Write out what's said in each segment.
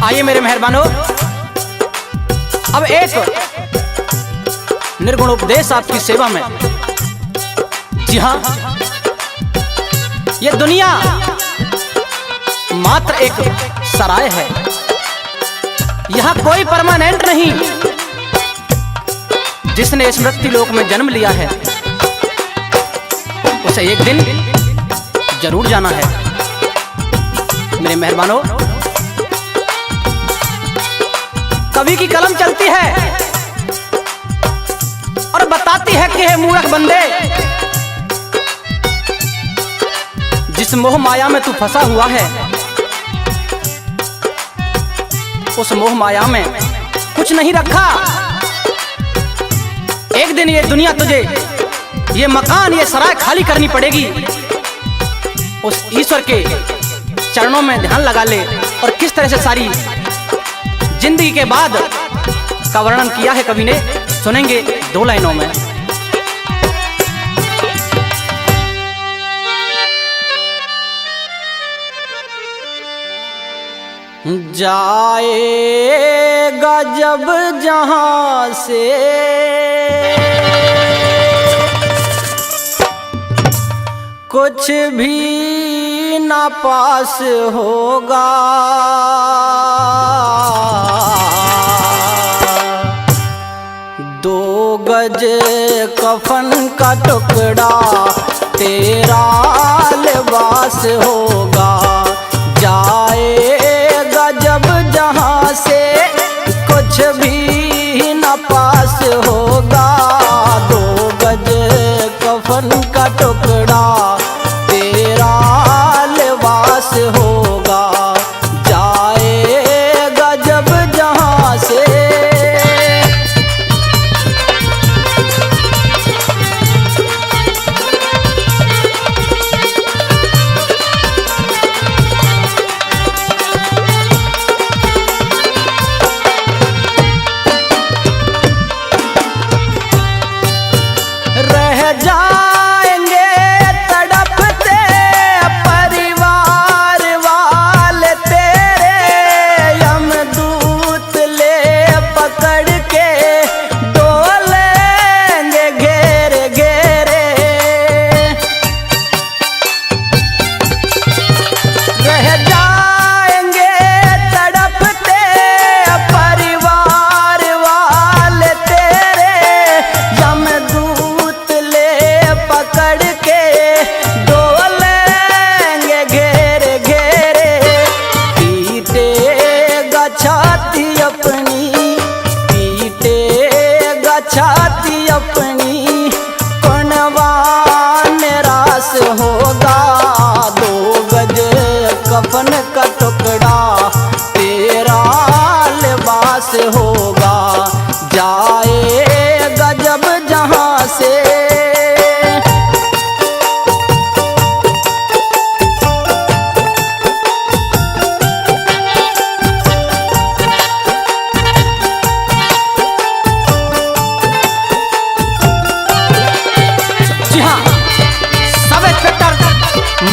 आइए मेरे मेहरबानों, अब एक निर्गुण उपदेश आपकी सेवा में। जी हाँ, ये दुनिया मात्र एक सराय है, यहाँ कोई परमानेंट नहीं। जिसने स्मृति लोक में जन्म लिया है उसे एक दिन जरूर जाना है। मेरे मेहरबानों, कवि की कलम चलती है और बताती है कि हे मूर्ख बंदे, जिस मोह माया में तू फंसा हुआ है, उस मोह माया में कुछ नहीं रखा। एक दिन ये दुनिया तुझे, ये मकान, ये सराय खाली करनी पड़ेगी। उस ईश्वर के चरणों में ध्यान लगा ले। और किस तरह से सारी जिंदगी के बाद का वर्णन किया है कवि ने, सुनेंगे 2 लाइनों में। जाएगा जब जहां से कुछ भी ना पास होगा, दो गज कफन का टुकड़ा तेरा लिबास होगा। जाएगा जब जहां से कुछ भी ना पास होगा, 2 गज कफन का टुकड़ा तेरा लिबास होगा। जाएगा जब जहां से। रह जाएंगे तड़पते परिवार वाले तेरे, यमदूत ले पकड़ के डोलेंगे घेरे घेरे। रह जाएंगे तड़पते परिवार वाले तेरे, यमदूत पकड़ के डोलेंगे घेरे घेरे। पीटेगा छाती अपनी, पीटेगा छाती अपनी, कौनवा निराश होगा। 2 गज कफन का टुकड़ा तेरा लिबास होगा। जाएगा जब जहां से।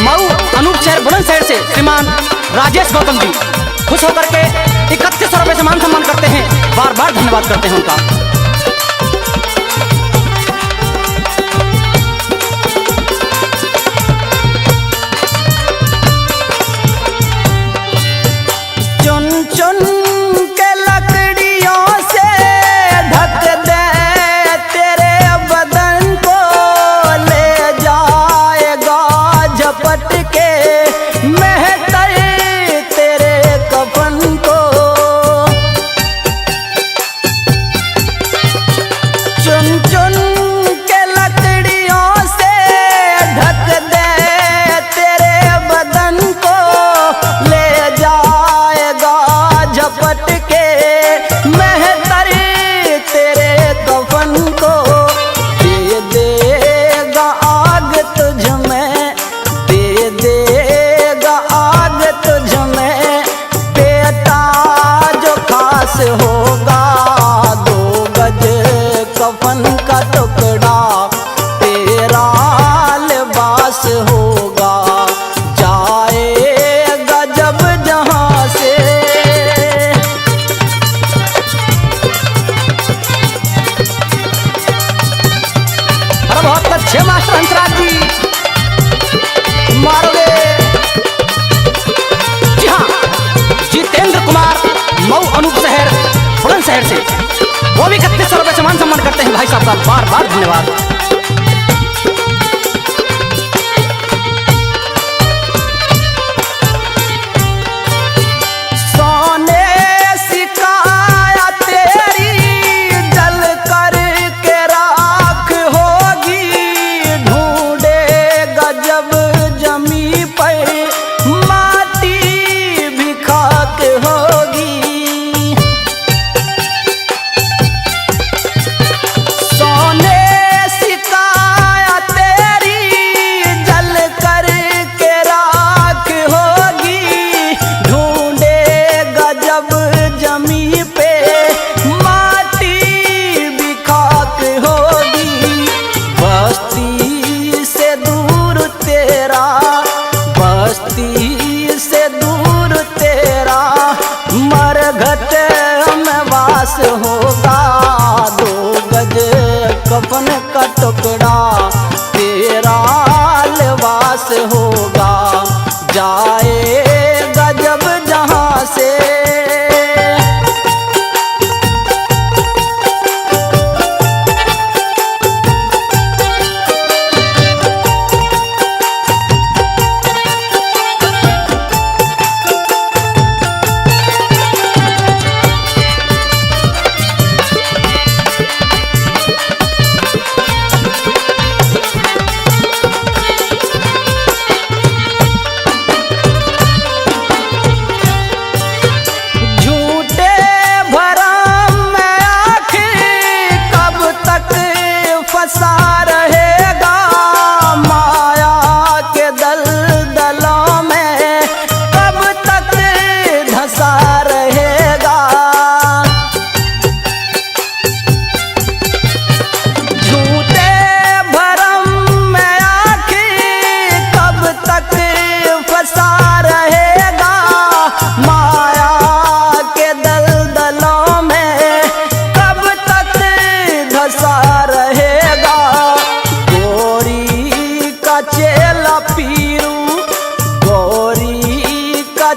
मऊ अनूप शहर बुलंदशहर से श्रीमान राजेश गौतम जी खुश होकर के 3100 रुपए से मान सम्मान करते हैं। बार बार धन्यवाद करते हैं उनका। चुन चुन के लकड़ियों से ढक दे तेरे बदन को, ले जाएगा झपट के महतर तेरे कफन को। बहुत अच्छे मास्टर हंसराज जी, मारोगे। जी हाँ, जितेंद्र कुमार मऊ अनूप शहर बुलंदशहर से, वो भी 3100 रुपये सम्मान करते हैं भाई साहब का बार बार धन्यवाद। होगा 2 गज कफन का टुकड़ा तेरा लिबास होगा, जाएगा जब जहां से।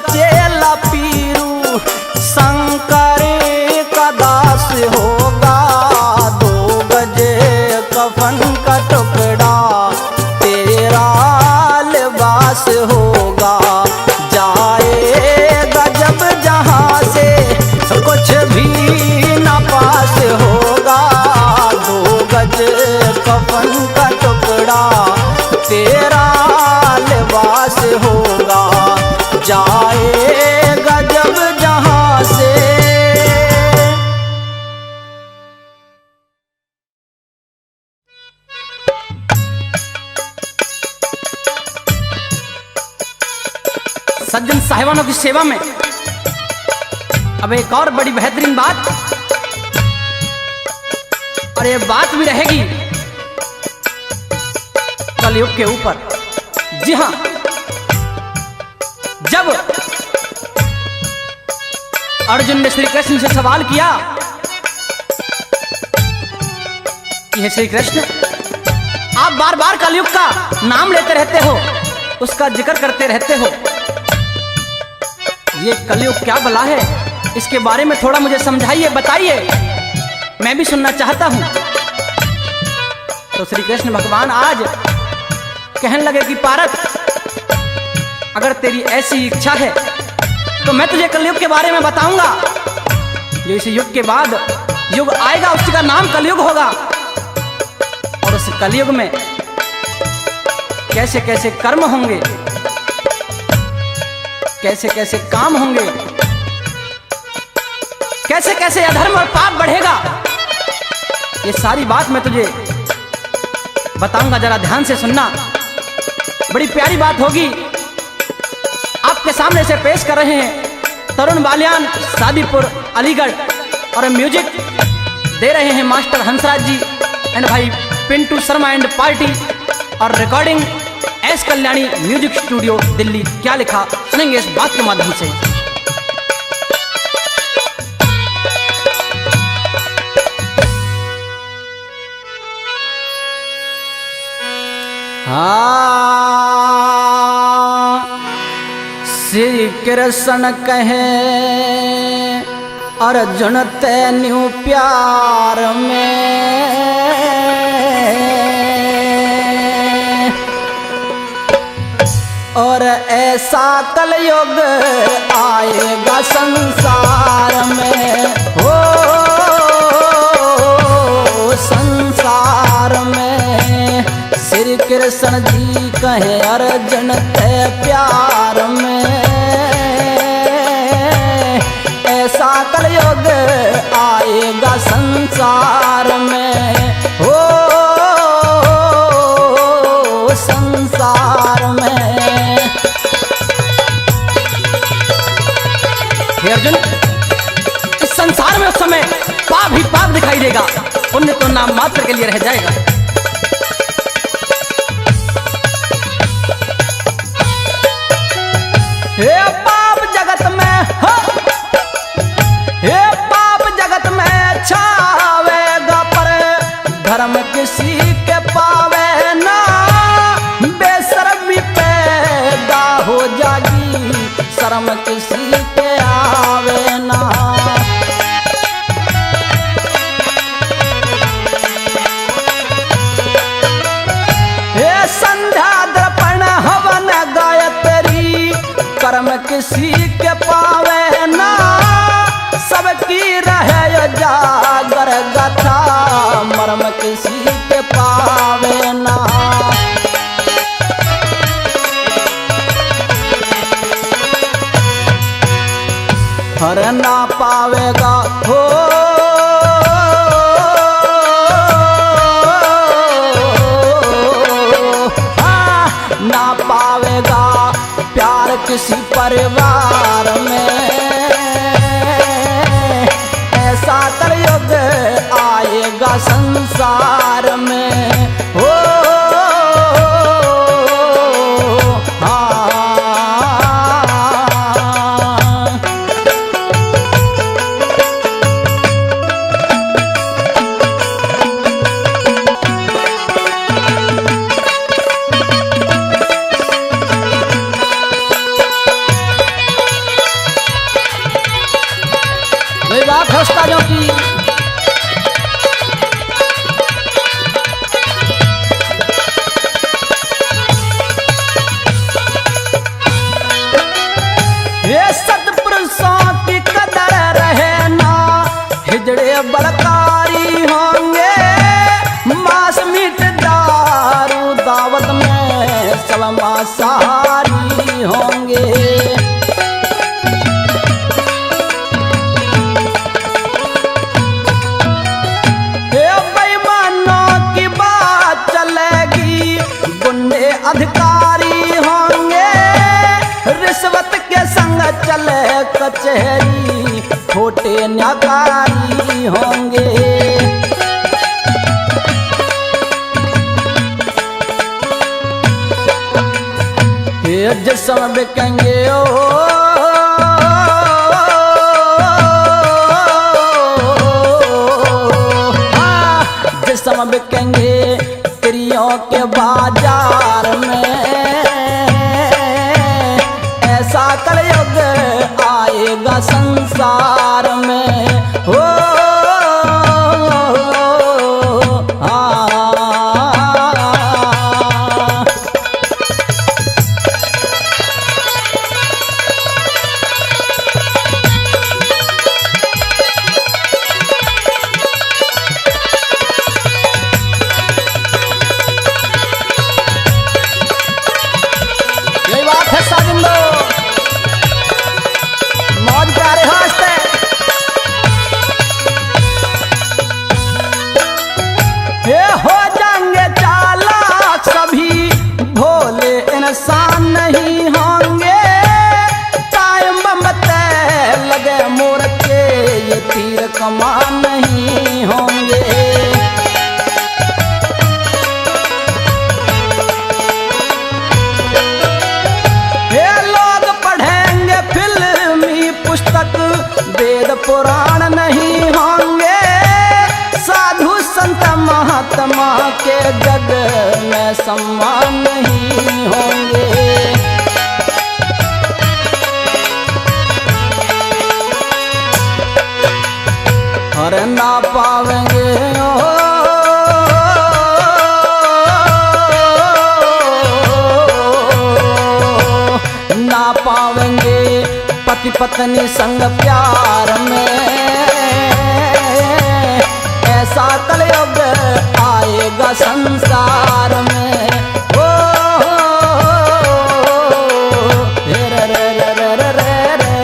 चेला पीरू शंकर का दास होगा, 2 गज कफन का टुकड़ा तेरा लिबास होगा, जाएगा जब जहां से कुछ भी न पास होगा, 2 गज कफन का टुकड़ा तेरा लिबास होगा, जाएगा जब जहां से। सज्जन साहिबानों की सेवा में अब एक और बड़ी बेहतरीन बात, और ये बात भी रहेगी कलयुग के ऊपर। जी हां, जब अर्जुन ने श्री कृष्ण से सवाल किया कि हे श्री कृष्ण, आप बार बार कलयुग का नाम लेते रहते हो, उसका जिक्र करते रहते हो, ये कलयुग क्या भला है, इसके बारे में थोड़ा मुझे समझाइए, बताइए, मैं भी सुनना चाहता हूं। तो श्री कृष्ण भगवान आज कहने लगे कि पारत, अगर तेरी ऐसी इच्छा है तो मैं तुझे कलयुग के बारे में बताऊंगा। जो इस युग के बाद युग आएगा उसका नाम कलयुग होगा, और उस कलयुग में कैसे कैसे कर्म होंगे, कैसे कैसे काम होंगे, कैसे कैसे अधर्म और पाप बढ़ेगा, ये सारी बात मैं तुझे बताऊंगा, जरा ध्यान से सुनना। बड़ी प्यारी बात होगी। आपके सामने से पेश कर रहे हैं तरुण बालियान, सादीपुर, अलीगढ़, और म्यूजिक दे रहे हैं मास्टर हंसराज जी एंड भाई पिंटू शर्मा एंड पार्टी, और recording S Kalyani music studio Delhi. क्या लिखा सुनेंगे इस बात के माध्यम से। श्री कृष्ण कहे अर्जुन तेन्यू प्यार में, और ऐसा कलयुग आएगा संसार में, हो संसार में। श्री कृष्ण जी कहे अर्जुन ते प्यार में, ऐसा कलयुग आएगा संसार में, हो संसार में। हे अर्जुन, इस संसार में उस समय पाप ही पाप दिखाई देगा, पुण्य तो नाम मात्र के लिए रह जाएगा। हे पाप जगत में, हो हे पाप जगत में छावेगा, पर धर्म किसी के पावे ना, बेशर्मी पैदा हो जागी, शर्म किसी के आवे ना। हे संध्या दर्पण हवन गायत्री, कर्म किसी के पावे ना, सबकी रहे जागर गाथा, मर्म किसी के पावे ना। हर ना पावेगा, हो ना पावेगा प्यार किसी परिवार में, ऐसा कलयुग आएगा संसार में, हो बात है उस्तादों की। ये सत्पुरुषों की कदर रहे ना, हिजड़े बलकारी होंगे, मांस मीट दारू दावत में सब मांसाहारी होंगे। अधिकारी होंगे, रिश्वत के संग चले कचहरी, खोटे न्याकारी होंगे। ये जिस्म बिकेंगे ओ, जिस्म बिकेंगे स्त्रियों के बाजार में, ऐसा कलयुग आएगा संसार में, हो मौज प्यारे हंसते। हे हो जाएंगे चालाक सभी, भोले इंसान नहीं होंगे, टाइम बम्बते लगे मोर्चे, ये तीर कमान नहीं होंगे। वेद पुराण नहीं होंगे, साधु संत महात्मा के जग में सम्मान पति पत्नी संग प्यार में, ऐसा कलयुग आएगा संसार में। ओ रे रे रे रे रे रे रे।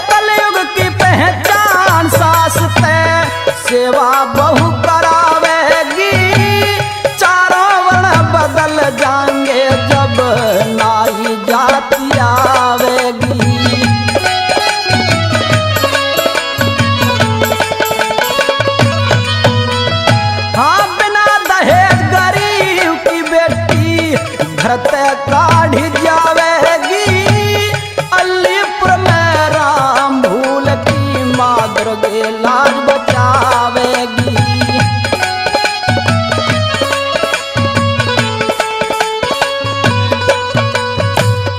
कलयुग की पहचान सास तय सेवा बहु करावेगी, चारों वर्ण बदल जाएंगे जब नाई जाति आवेगी। हाँ बिना दहेज गरीब की बेटी घर ते काढ़ जावेगी, अलीपुर में राम भूल की माँ दुर्गे लाज बचावेगी।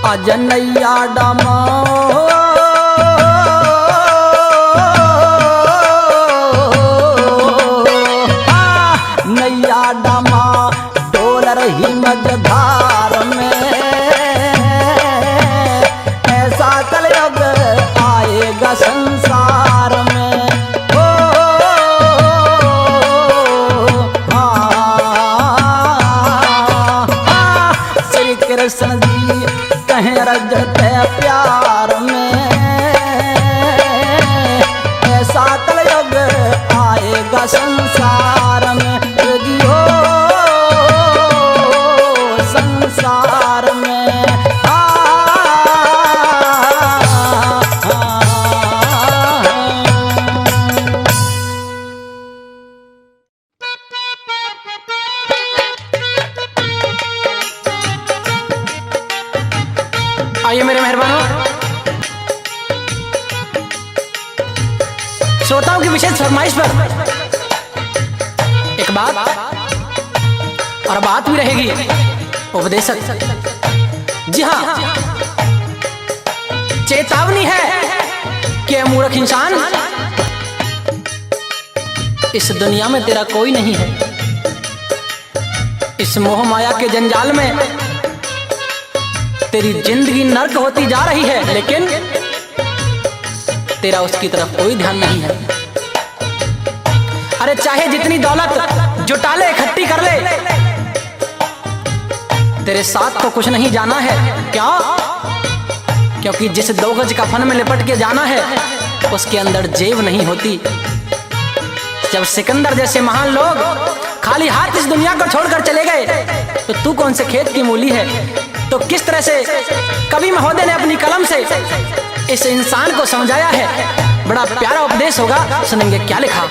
अजनैया डमा नैया डमा डोल रही मझधार में, ऐसा कलयुग आएगा संसार में। ओ श्री कृष्ण जी कहें रजते प्यार में, ऐसा कलयुग आएगा संसार में। जियो संसार में आइए मेरे मेहरबानों, श्रोताओं की विशेष फरमाइश पर एक बात और बात भी रहेगी उपदेशक। जी हाँ, चेतावनी है कि मूर्ख इंसान, इस दुनिया में तेरा कोई नहीं है। इस मोह माया के जंजाल में तेरी जिंदगी नर्क होती जा रही है, लेकिन तेरा उसकी तरफ कोई ध्यान नहीं है। अरे चाहे जितनी दौलत जुटा ले, इकट्ठी कर ले, तेरे साथ तो कुछ नहीं जाना है। क्या? क्योंकि जिस 2 गज कफन में लिपट के जाना है उसके अंदर जेब नहीं होती। जब सिकंदर जैसे महान लोग खाली हाथ इस दुनिया को छोड़कर चले गए तो तू कौन से खेत की मूली है? तो किस तरह से कवि महोदय ने अपनी कलम से इस इंसान को समझाया है, बड़ा प्यारा उपदेश होगा, सुनेंगे क्या लिखा।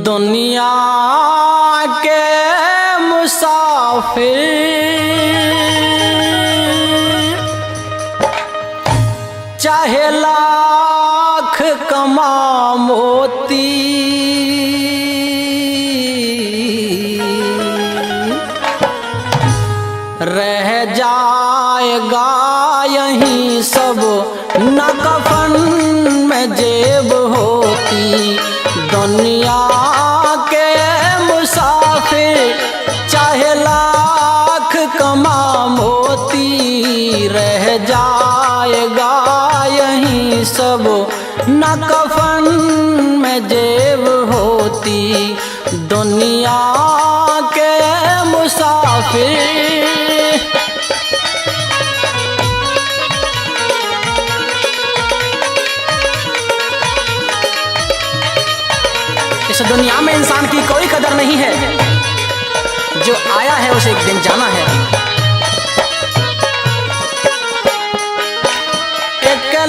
दुनिया के मुसाफिर चाहे लाख कमा मोती, रह जाएगा यहीं सब न कफन में जेब होती। दुनिया के मुसाफिर चाहे लाख कमा मोती, रह जाएगा यहीं सब न कफन में जेब होती। दुनिया के मुसाफिर इस दुनिया में इंसान की कोई कदर नहीं है, जो आया है उसे एक दिन जाना है।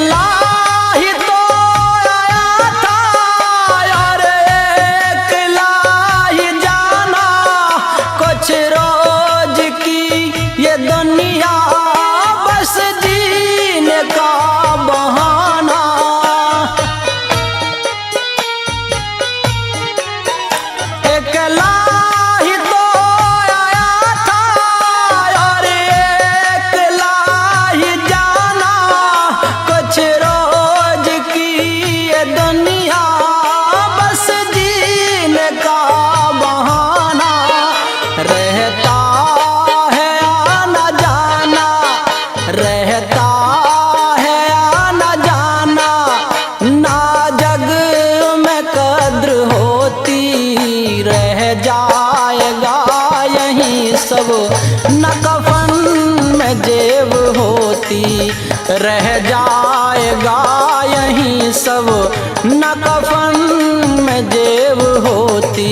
लाही तो आया था और एक लाही जाना, कुछ रोज की ये दुनिया बस जीने का बहाना। एक लाही तो आया था और एक लाही जाना, कुछ रोज की ये दुनिया बस जीने का बहाना। रहता है आना जाना, रहता है आना जाना, ना जग में कद्र होती, रह जाएगा यहीं सब न कफन में जेब होती, रह जाएगा यहीं सब न कफन में जेब होती।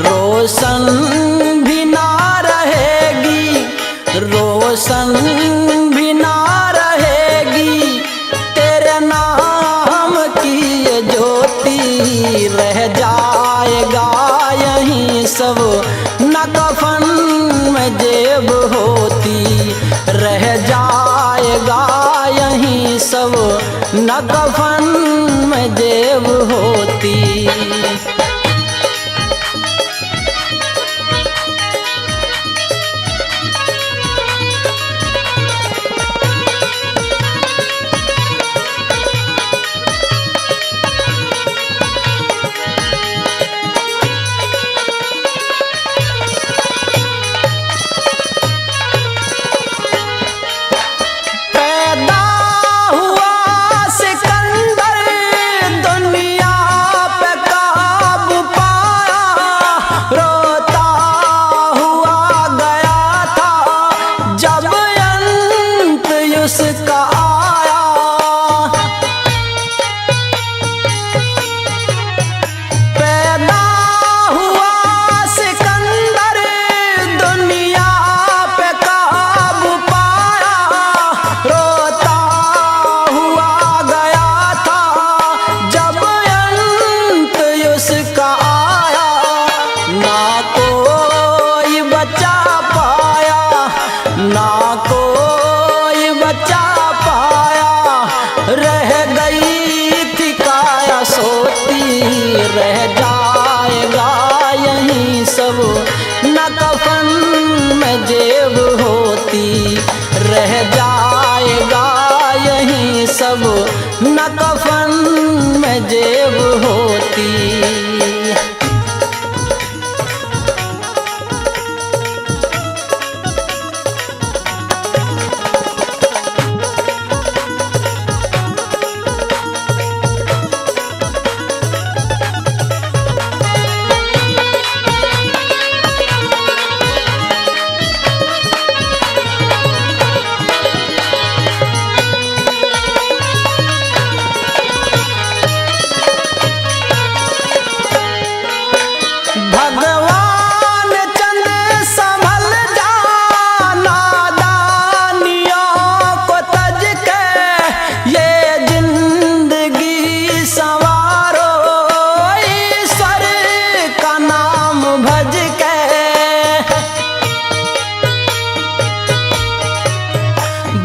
रोशन भी ना रहेगी, रोशन भी ना रहेगी, तेरे नाम की ये ज्योति, रह जाएगा यहीं सब न कफन में जेब होती, रह जाएगा यहीं सब न कफन में जेब होती। रह जाएगा यहीं सब न कफन में जेब होती, रह जाएगा यहीं सब न कफन में जेब होती।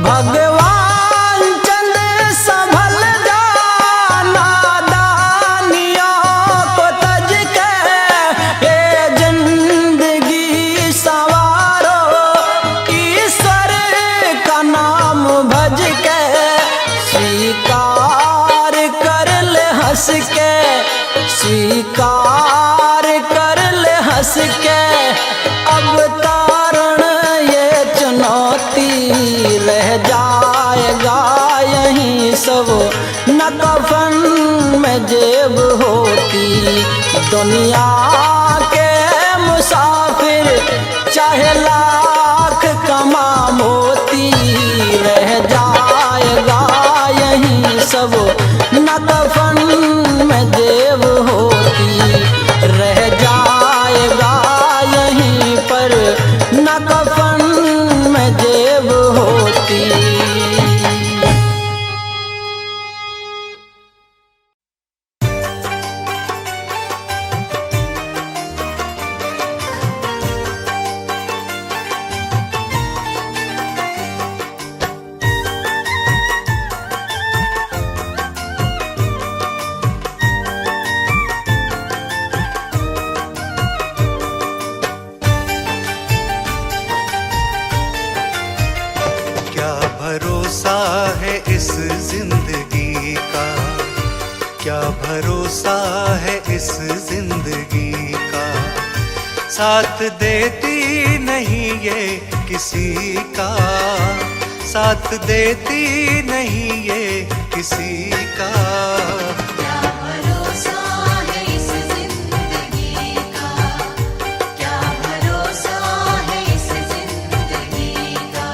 भगवान चंद संभल जाना दानियों को तज के, ये जिंदगी सवारो ईश्वर का नाम भज के, स्वीकार कर ले हंस के, स्वीकार कर ले हंस के, अब तारण ये चुनौती रह जाएगा यहीं सब, न कफन में जेब होती, दुनिया के मुसाफिर चाहे लाख कमा मोती, रह जाएगा यहीं सब, न कफन में जेब होती, रह जाएगा यहीं पर न कफन में जेब होती। भरोसा है इस जिंदगी का, क्या भरोसा है इस जिंदगी का, साथ देती नहीं ये किसी का, साथ देती नहीं ये किसी का। क्या भरोसा है इस जिंदगी का, क्या भरोसा है इस जिंदगी का।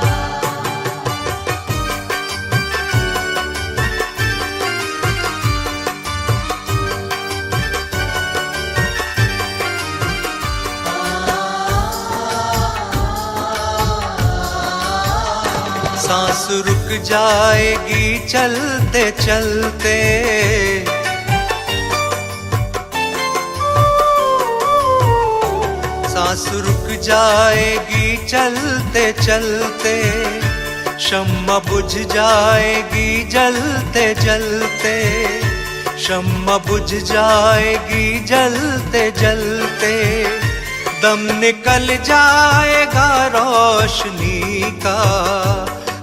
सांस रुक जाएगी चलते चलते, सांस रुक जाएगी चलते चलते, शम्मा बुझ जाएगी जलते जलते, शम्मा बुझ जाएगी जलते जलते, दम निकल जाएगा रोशनी का,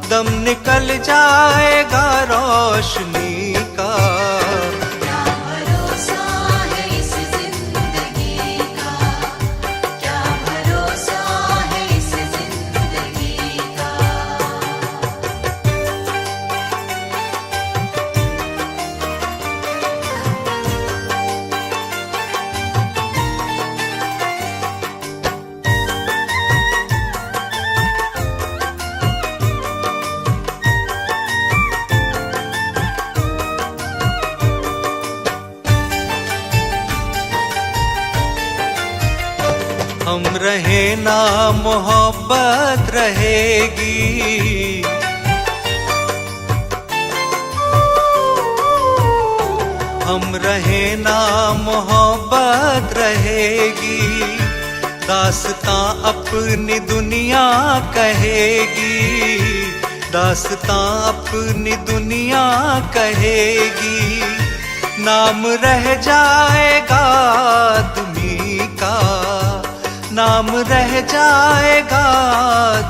दम निकल जाएगा रोशनी का। क्या भरोसा है इस जिंदगी का, क्या भरोसा है इस जिंदगी का। हम रहे ना मोहब्बत रहेगी, हम रहे ना मोहब्बत रहेगी, दास्तां अपनी दुनिया कहेगी, दास्तां अपनी दुनिया कहेगी, नाम रह जाएगा तुम्हीं का, नाम रह जाएगा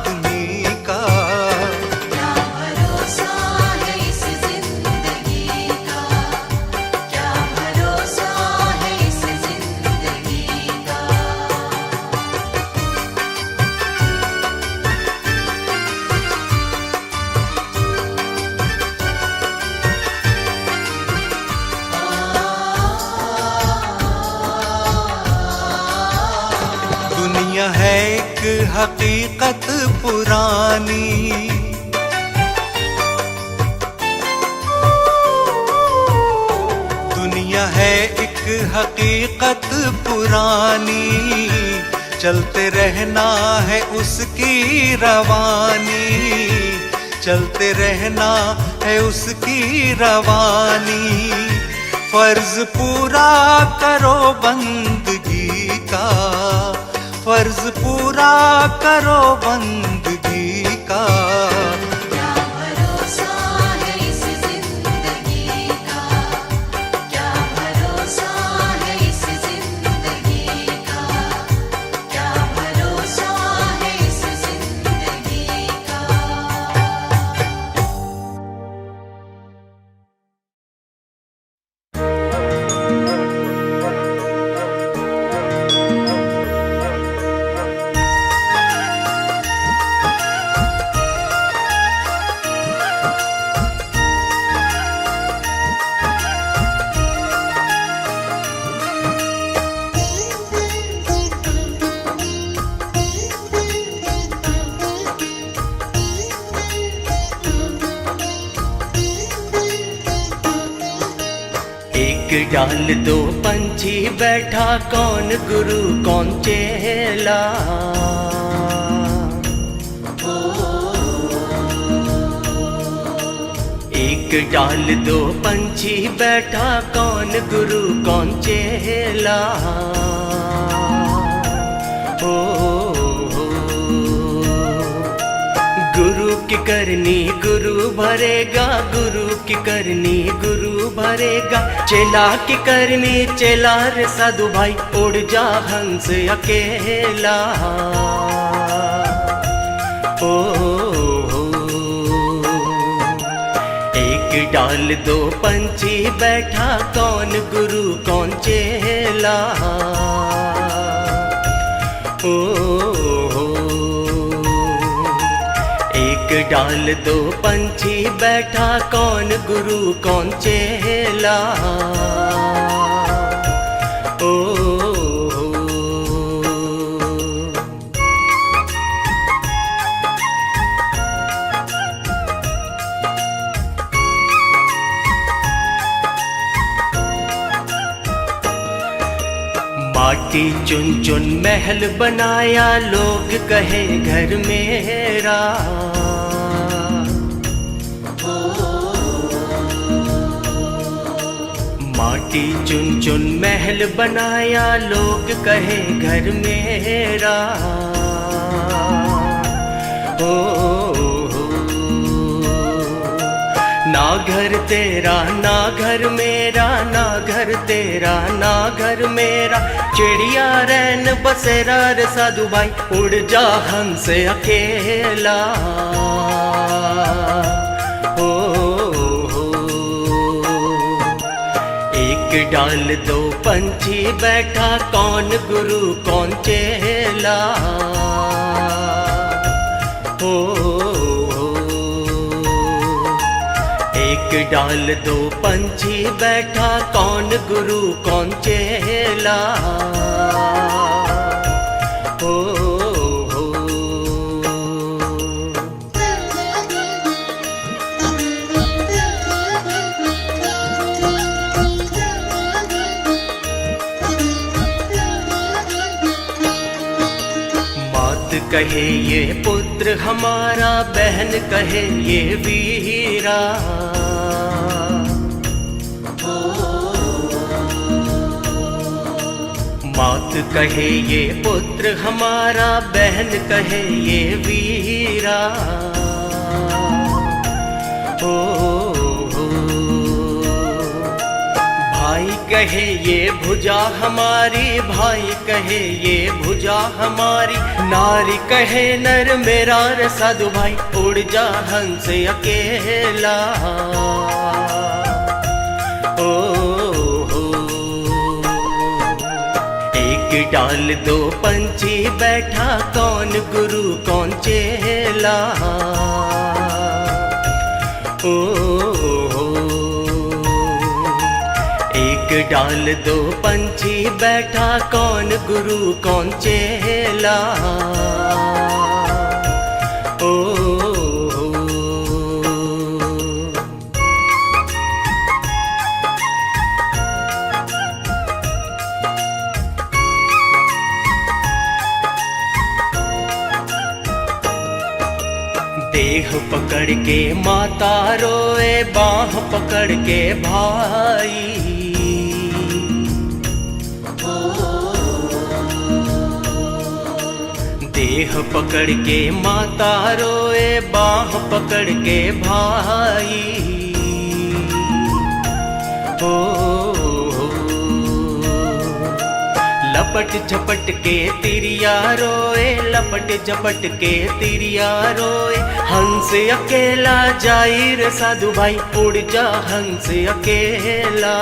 तुम्हीं का। क्या भरोसा है इस जिंदगी का, क्या भरोसा है इस जिंदगी का। दुनिया है एक हकीकत पुरानी, दुनिया है एक हकीकत पुरानी, चलते रहना है उसकी रवानी, चलते रहना है उसकी रवानी, फर्ज पूरा करो बंदगी का, फर्ज पूरा करो बंदगी का। क्या एक डाल दो पंछी बैठा, कौन गुरु कौन चेला। एक डाल दो पंछी बैठा, कौन गुरु कौन चेला। गुरु की करनी गुरु भरेगा, गुरु की करनी गुरु भरेगा। चेला की करनी चेला रे साधु भाई, उड़ जा हंस अकेला। ओ एक डाल दो पंछी बैठा, कौन गुरु कौन चेला। ओ एक डाल दो पंछी बैठा, कौन गुरु कौन चेला। ओ माटी चुन चुन महल बनाया, लोग कहे घर मेरा। माटी चुन चुन महल बनाया, लोग कहे घर मेरा। ना घर तेरा ना घर मेरा, ना घर तेरा ना घर मेरा। चिड़िया रैन बसेरा रे साधु भाई, उड़ जा हंस अकेला। एक डाल दो पंछी बैठा, कौन गुरु कौन चेला। एक डाल दो पंछी बैठा, कौन गुरु कौन चेला। मात कहे ये पुत्र हमारा, बहन कहे ये वीरा। मात कहे ये पुत्र हमारा, बहन कहे ये वीरा। भाई कहे ये भुजा हमारी, भाई कहे ये भुजा हमारी। नारी कहे नर मेरा रे साधु भाई, उड़ जा हंस अकेला। एक डाल दो पंछी बैठा, कौन गुरु कौन चेला। एक डाल दो पंछी बैठा, कौन गुरु कौन चेला। देह पकड़ के माता रोए, बाह पकड़ के भाई। देह पकड़ के माता रोए, बाह पकड़ के भाई। लपट झपट के तिरिया रोए, लपट झपट के तिरिया रोए। हंस अकेला जाई रे साधु भाई, उड़ जा हंस अकेला।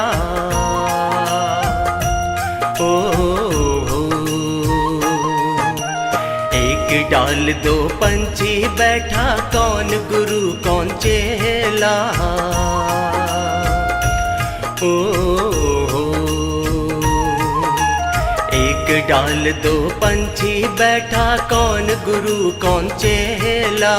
एक डाल दो पंछी बैठा, कौन गुरु कौन चेला। एक डाल दो पंछी बैठा, कौन गुरु कौन चेला।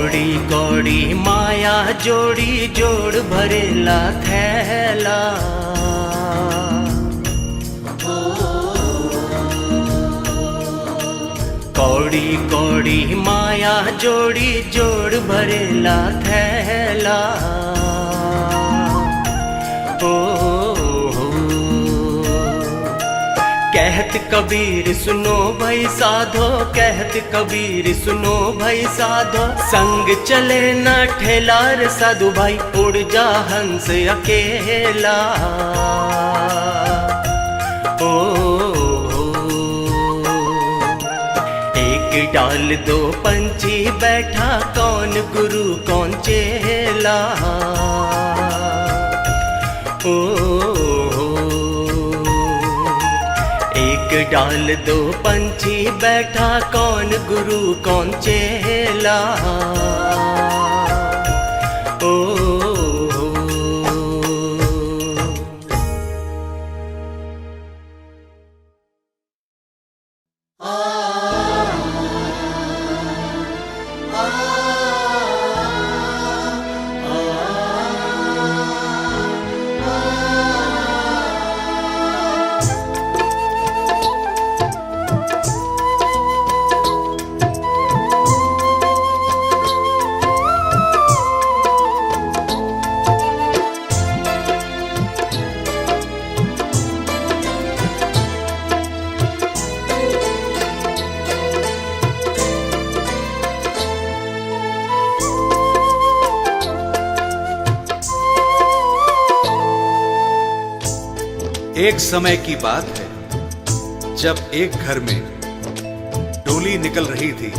कौड़ी कौड़ी माया जोड़ी जोड़ भरेला थैला। कौड़ी कौड़ी माया जोड़ी जोड़ भरेला थैला। ओ कहत कबीर सुनो भाई साधो, कहत कबीर सुनो भाई साधो, संग चले ना ठेला रे साधु भाई, उड़ जा हंस अकेला। ओ एक डाल दो पंछी बैठा, कौन गुरु कौन चेला। ओ एक डाल दो पंछी बैठा, कौन गुरु कौन चेला। ओ एक समय की बात है, जब एक घर में डोली निकल रही थी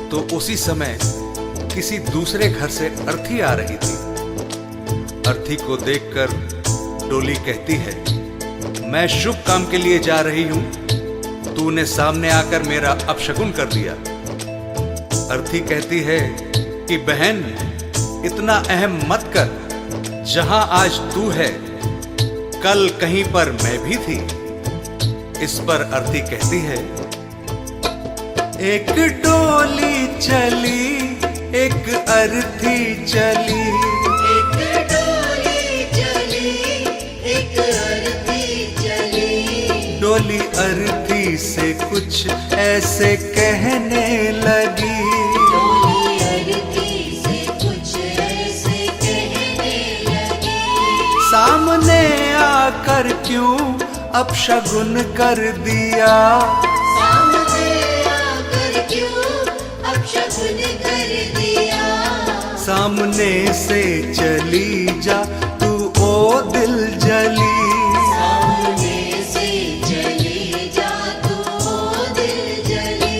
तो उसी समय किसी दूसरे घर से अर्थी आ रही थी। अर्थी को देखकर डोली कहती है, मैं शुभ काम के लिए जा रही हूं, तूने सामने आकर मेरा अपशगुन कर दिया। अर्थी कहती है कि बहन इतना अहम मत कर, जहां आज तू है कल कहीं पर मैं भी थी। इस पर अर्थी कहती है, एक डोली चली एक अर्थी चली, एक डोली चली एक अर्थी चली। डोली अर्थी से कुछ ऐसे कहने लगी, डोली अर्थी से कुछ ऐसे कहने लगी। सामने आकर क्यों अपशगुन कर दिया, सामने आकर क्यों अपशगुन कर दिया। सामने से चली जा तू ओ दिल जली, सामने से चली जा तू ओ दिल जली।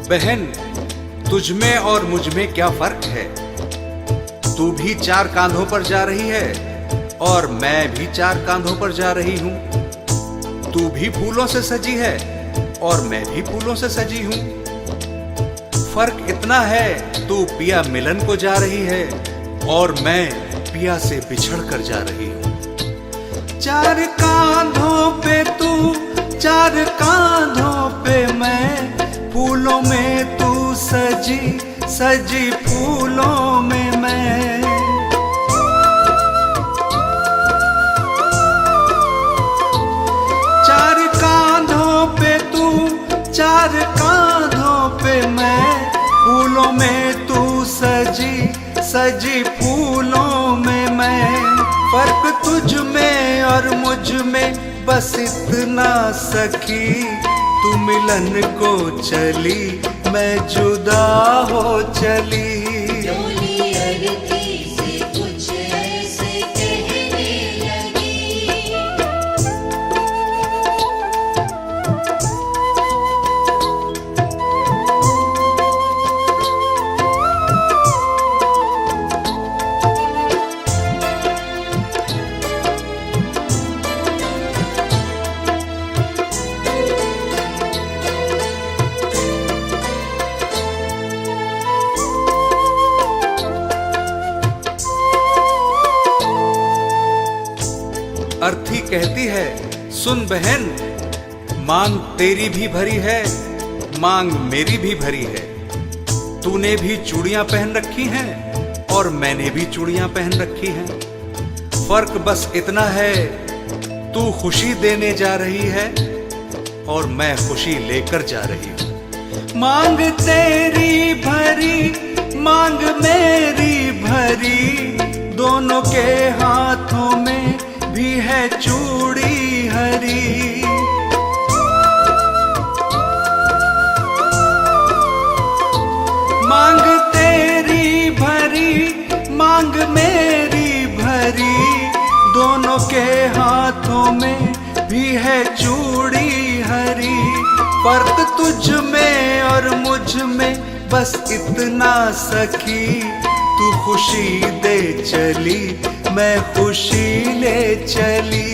बहन तुझ में और मुझ में क्या फर्क है, तू भी चार कांधों पर जा रही है और मैं भी चार कांधों पर जा रही हूं। तू भी फूलों से सजी है और मैं भी फूलों से सजी हूं। फर्क इतना है, तू पिया मिलन को जा रही है और मैं पिया से बिछड़ कर जा रही हूं। चार कांधों पे तू, चार कांधों पे मैं, फूलों में तू सजी सजी फूलों में मैं। चार कांधों पे तू, चार कांधों पे मैं, फूलों में तू सजी सजी फूलों में मैं। फर्क तुझ में और मुझ में बस इतना सखी, तू मिलन को चली मैं जुदा हो चली। डोली अर्थी से कुछ ऐसे कहने लगी। अर्थी कहती है, सुन बहन, मांग तेरी भी भरी है, मांग मेरी भी भरी है। तूने भी चूड़ियां पहन रखी हैं और मैंने भी चूड़ियां पहन रखी हैं। फर्क बस इतना है, तू खुशी देने जा रही है और मैं खुशी लेकर जा रही हूं। मांग तेरी भरी, मांग मेरी भरी, दोनों के हाथों में भी है चूड़ी हरी। मांग तेरी भरी, मांग मेरी भरी, दोनों के हाथों में भी है चूड़ी हरी। फर्क तुझ में और मुझ में बस इतना सखी, तू खुशी दे चली, मैं खुशी ले चली।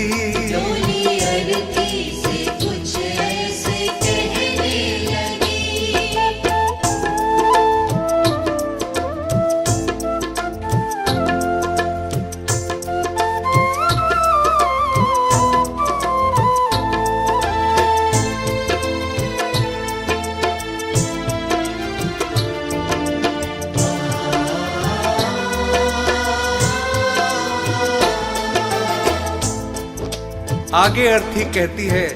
डोली अरती से कुछ ऐसे कहने लगी। आगे अर्थी कहती है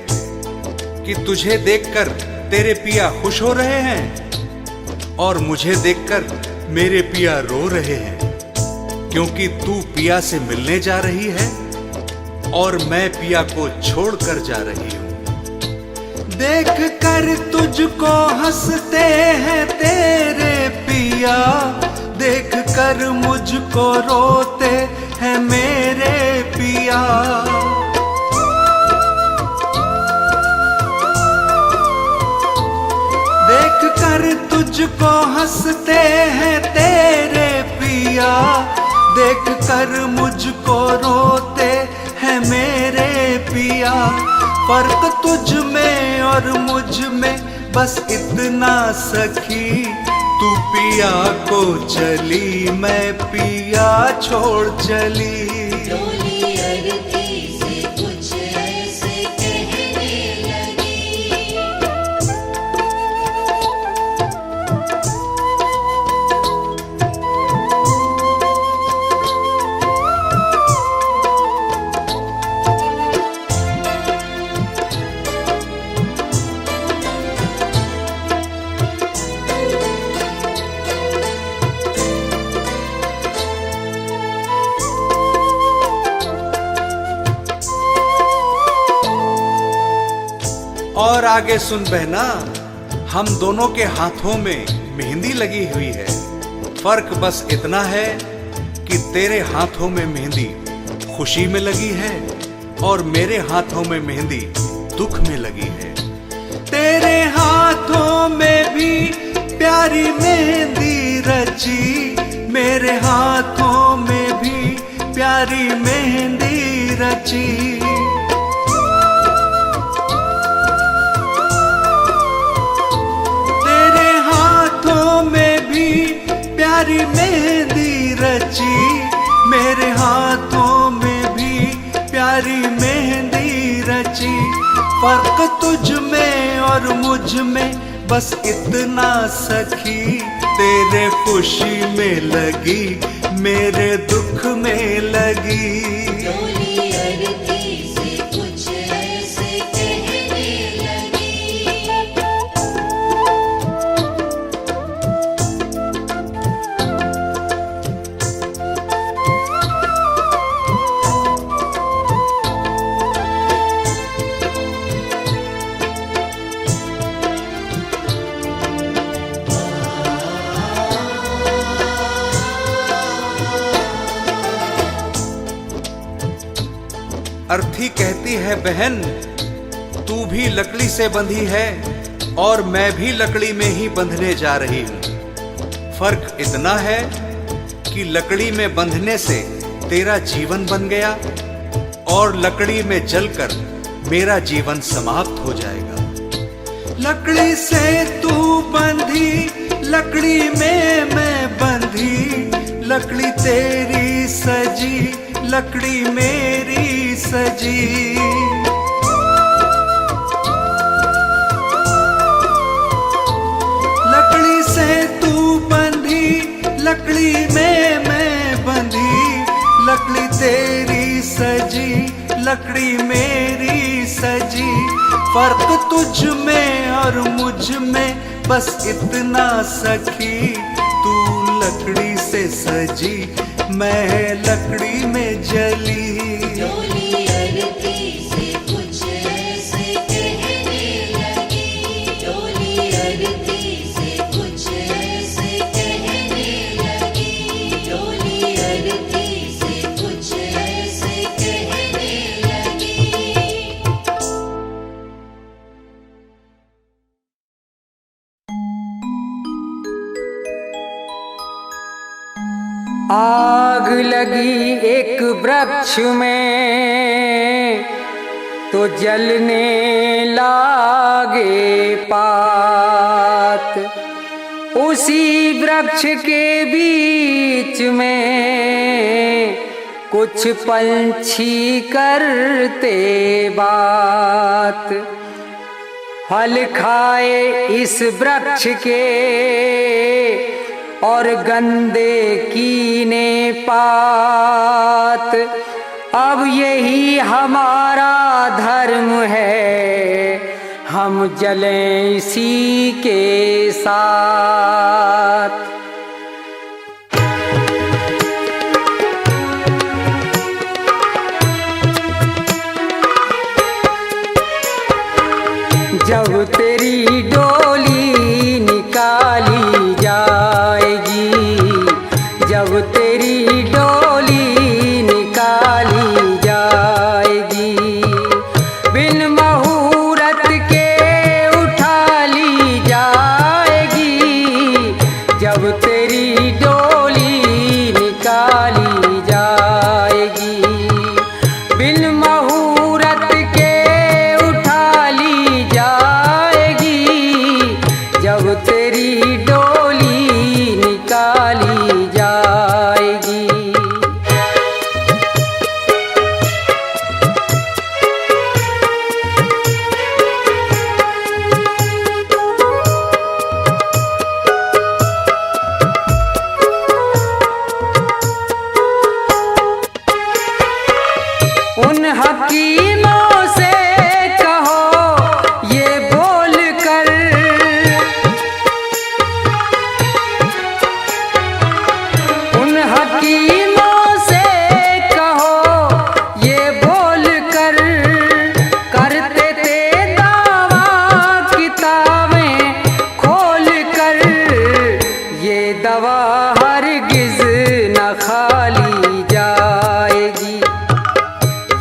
कि तुझे देखकर तेरे पिया खुश हो रहे हैं और मुझे देखकर मेरे पिया रो रहे हैं, क्योंकि तू पिया से मिलने जा रही है और मैं पिया को छोड़कर जा रही हूं। देख कर तुझको हंसते हैं तेरे पिया, देख कर मुझको रोते हैं मेरे पिया। देख कर तुझको हंसते हैं तेरे पिया, देख कर मुझको रोते हैं मेरे पिया। फर्क तुझ में और मुझ में बस इतना सखी, तू पिया को चली, मैं पिया छोड़ चली। डोली अरती से कुछ ऐसे कहने लगी। और आगे सुन बहना, हम दोनों के हाथों में मेहंदी लगी हुई है। फर्क बस इतना है कि तेरे हाथों में मेहंदी खुशी में लगी है और मेरे हाथों में मेहंदी दुख में लगी है। तेरे हाथों में भी प्यारी मेहंदी रची, मेरे हाथों में भी प्यारी मेहंदी रची। प्यारी मेहंदी रची, मेरे हाथों में भी प्यारी मेहंदी रची। फर्क तुझ में और मुझ में बस इतना सखी, तेरे खुशी में लगी, मेरे दुख में लगी। डोली अरती से कुछ ऐसे कहने लगी। अर्थी कहती है, बहन तू भी लकड़ी से बंधी है और मैं भी लकड़ी में ही बंधने जा रही हूं। फर्क इतना है कि लकड़ी में बंधने से तेरा जीवन बन गया और लकड़ी में जलकर मेरा जीवन समाप्त हो जाएगा। लकड़ी से तू बंधी, लकड़ी में मैं बंधी, लकड़ी तेरी सजी, लकड़ी मेरी सजी। लकड़ी से तू बंधी, लकड़ी में मैं बंधी, लकड़ी तेरी सजी, लकड़ी मेरी सजी। फर्क तुझ में और मुझ में बस इतना सखी, तू लकड़ी से सजी, मैं लकड़ी में जली। डोली अरती से कुछ ऐसे कहने लगी, डोली अरती से कुछ ऐसे कहने लगी, डोली अरती से कुछ ऐसे कहने लगी। आग लगी एक वृक्ष में तो जलने लागे पात, उसी वृक्ष के बीच में कुछ पंछी करते बात। फल खाए इस वृक्ष के और गंदे कीने पात, अब यही हमारा धर्म है, हम जलें इसी के साथ। जब तेरी डोली निकाली जाएगी, जब तेरी डोली निकाली जाएगी, बिन मुहूर्त के उठा ली जाएगी, जब तेरी डोली निकाली जाएगी, बिन मुहूर्त के उठा ली जाएगी, जब तेरी डोली निकाली जाएगी। उन हकीमों से कहो ये बोल कर, उन हकीमों से कहो ये बोल कर, करते थे दावा किताबें खोल कर, ये दवा हरगिज न खाली जाएगी,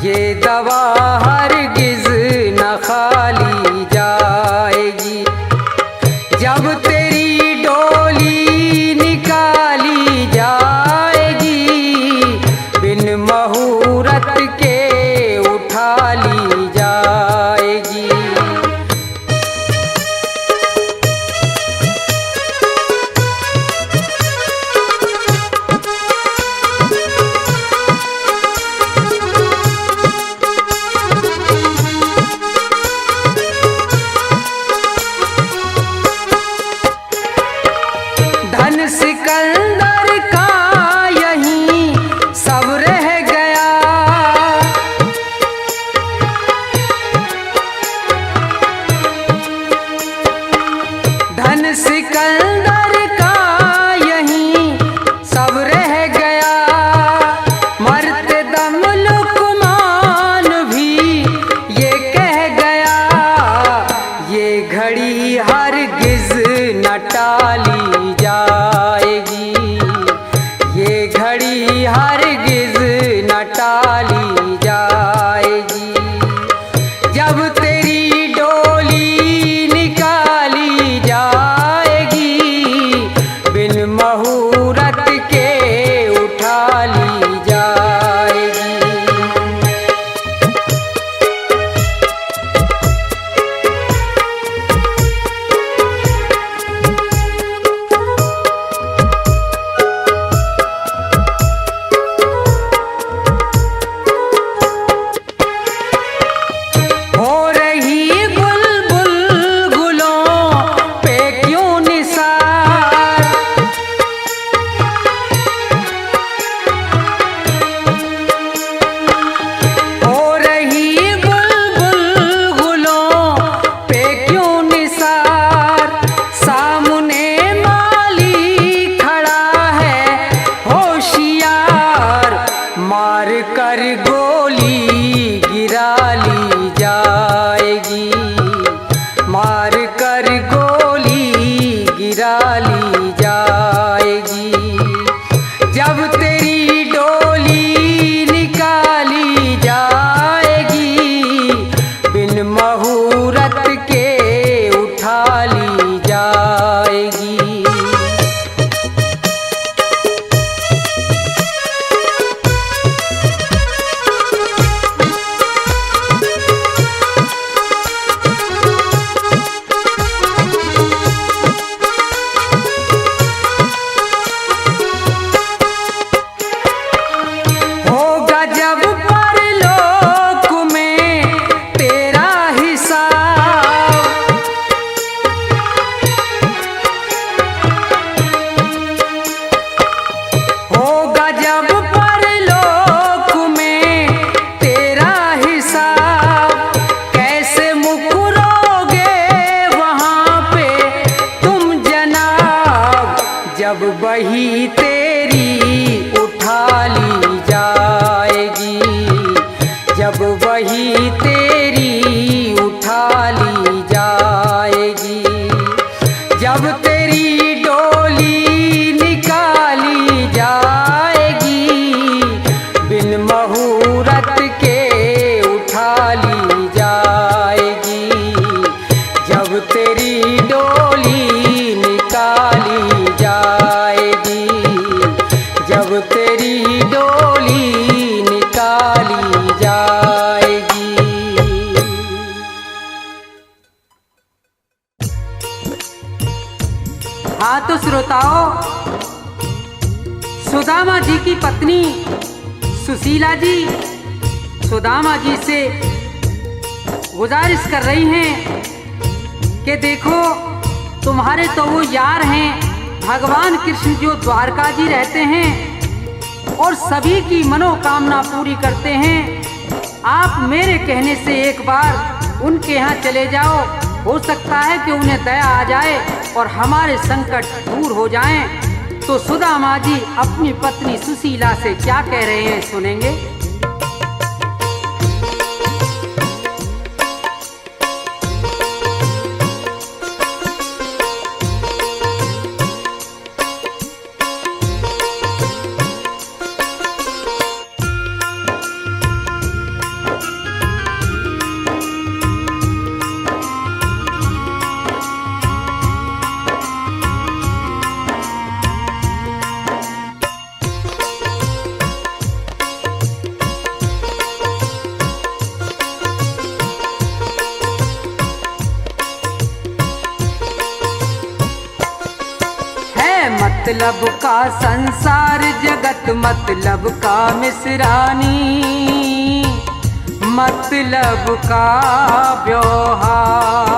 ये दवा हरगिज न खाली जाएगी, जब तेरी डोली निकाली जाएगी, बिन मुहूर्त के उठा ली जाएगी। धन सिकंदर का यहीं सब रह गया, धन सिकंदर का यहीं सब रह गया, मरते दम लुकमान भी ये कह गया, ये घड़ी हरगिज न टाली जाएगी, ये घड़ी हरगिज न टाली जाएगी, जब तेरी डोली निकाली जाएगी, बिन मुहूर्त के उठा ली जाएगी। कर गोली गिरा ली जाएगी, मार कर गोली गिरा ली जाएगी। जब तेरी डोली निकाली जाएगी, बिन मुहूर्त के उठा ली जाएगी। होगा जब परलोक में तेरा हिसाब, होगा जब परलोक में तेरा हिसाब, कैसे मुकरोगे वहाँ पे तुम जनाब। जब वही तेरी उठा ली जाएगी, जब वही तेरी उठा ली जाएगी। जब तेरी डोली निकाली जाएगी, बिन मुहूर्त के उठा ली जाएगी। जब तेरी डोली निकाली जाएगी, जब तेरी डोली निकाली जाएगी। हाँ तो श्रोताओं, सुदामा जी की पत्नी सुशीला जी सुदामा जी से गुजारिश कर रही हैं कि देखो, तुम्हारे तो वो यार हैं भगवान कृष्ण जो द्वारका जी रहते हैं और सभी की मनोकामना पूरी करते हैं। आप मेरे कहने से एक बार उनके यहाँ चले जाओ, हो सकता है कि उन्हें दया आ जाए और हमारे संकट दूर हो जाएं। तो सुदामा जी अपनी पत्नी सुशीला से क्या कह रहे हैं सुनेंगे। मतलब का संसार जगत मतलब का मिसरानी, मतलब का व्यवहार।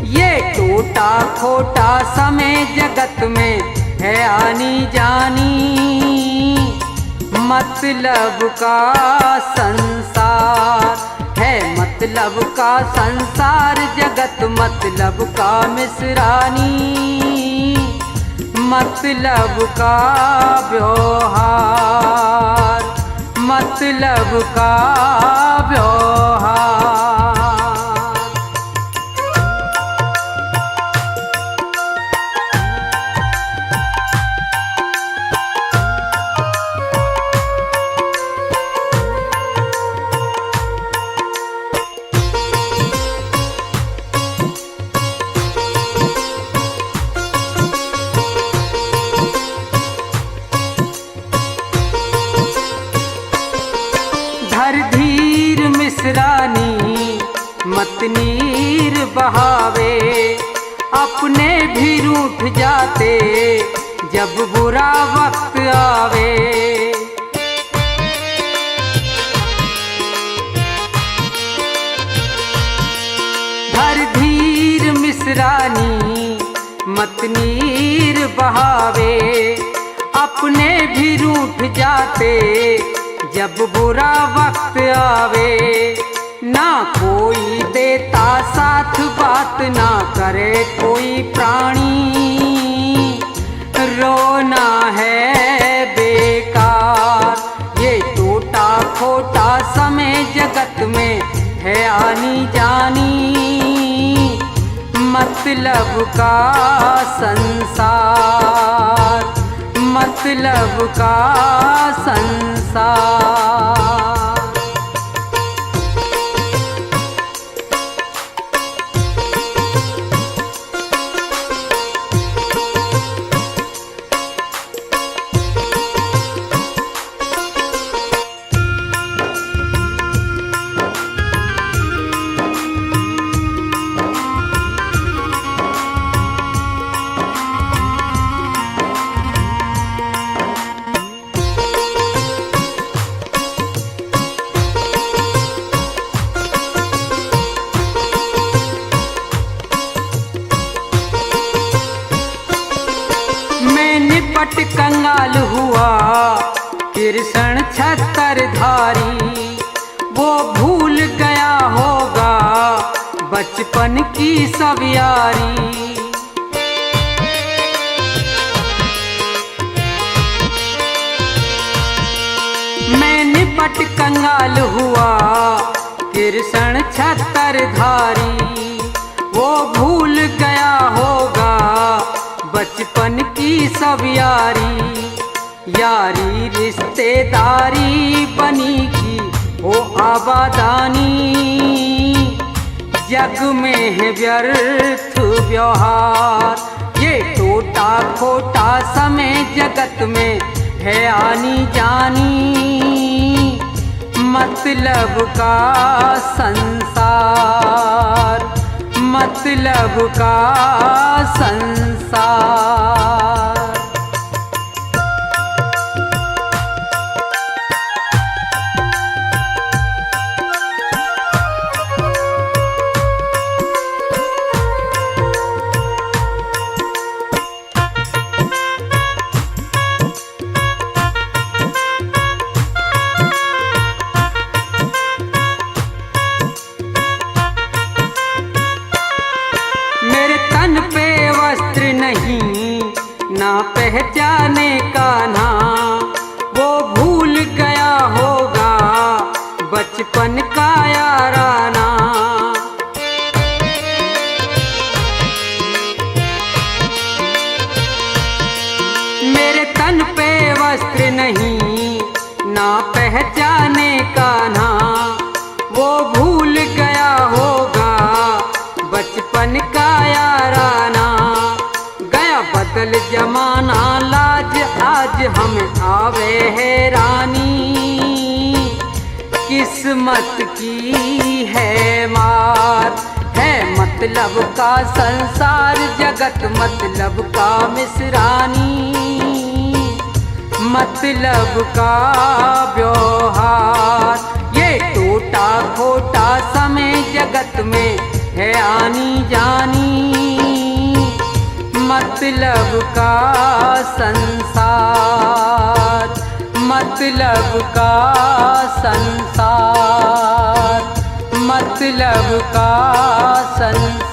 ये टूटा खोटा समय जगत में है आनी जानी, मतलब का संसार है, मतलब का संसार जगत मतलब का मिसरानी, मतलब का व्यवहार, मतलब का व्यवहार। मिसरानी मत नीर बहावे, अपने भी रूठ जाते जब बुरा वक्त आवे। धर धीर मिसरानी मत नीर बहावे, अपने भी रूठ जाते जब बुरा वक्त आवे। ना कोई देता साथ बात ना करे कोई प्राणी, रोना है बेकार मतलब का संसार, मतलब का संसार। निपट कंगाल हुआ कृष्ण छत्रधारी, वो भूल गया होगा बचपन की सब यारी। मैं निपट कंगाल हुआ कृष्ण छत्रधारी, वो भूल गया होगा बचपन की सब यारी। यारी रिश्तेदारी बनी की वो आबादानी, जग में है व्यर्थ व्यवहार। ये टोटा खोटा समय जगत में है आनी जानी, मतलब का संसार, मतलब का संसार। ना पहचाने का ना, वो भूल गया होगा बचपन का याराना। मेरे तन पे वस्त्र नहीं ना पहचाने का ना, वो भूल गया होगा बचपन का याराना। बदल जमाना लाज आज हमें आवे हैरानी, किस्मत की है मार। है मतलब का संसार जगत मतलब का मिसरानी, मतलब का व्यवहार। ये टूटा खोटा समय जगत में है आनी जानी, मतलब का संसार, मतलब का संसार, मतलब का संसार।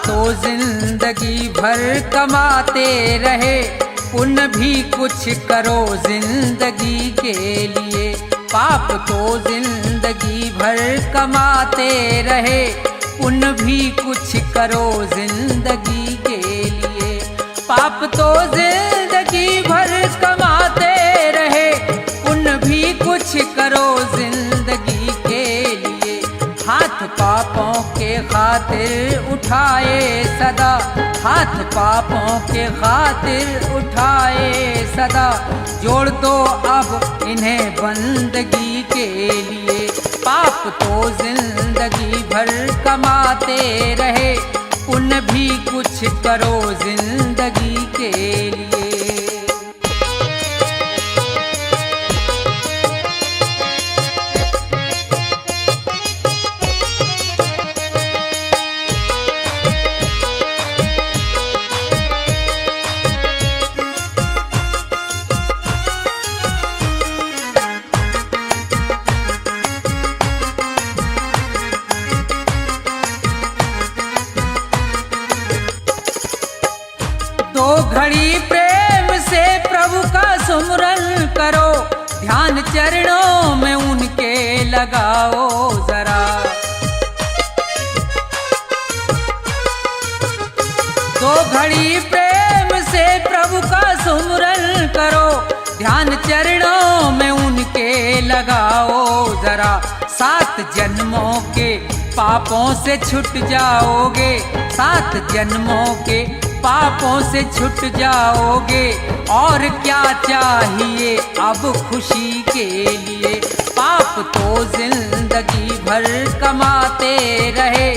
तो जिंदगी भर कमाते रहे, पुण्य भी कुछ करो जिंदगी के लिए। पाप तो जिंदगी भर कमाते रहे, पुण्य भी कुछ करो जिंदगी के लिए। पाप तो जिंदगी भर कमाते रहे, पुण्य भी कुछ करो जिंदगी के लिए। हाथ पापों के खातिर उठाए सदा, हाथ पापों के खातिर उठाए सदा। जोड़ दो अब इन्हें बंदगी के लिए। पाप तो जिंदगी भर कमाते रहे, पुण्य भी कुछ करो जिंदगी के लिए। चरणों में उनके लगाओ जरा। दो घड़ी प्रेम से प्रभु का सुमरन करो, ध्यान चरणों में उनके लगाओ जरा। 7 जन्मों के पापों से छूट जाओगे, 7 जन्मों के पापों से छूट जाओगे। और क्या चाहिए अब खुशी के लिए, पाप तो जिंदगी भर कमाते रहे,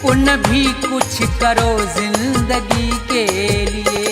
पुण्य भी कुछ करो जिंदगी के लिए।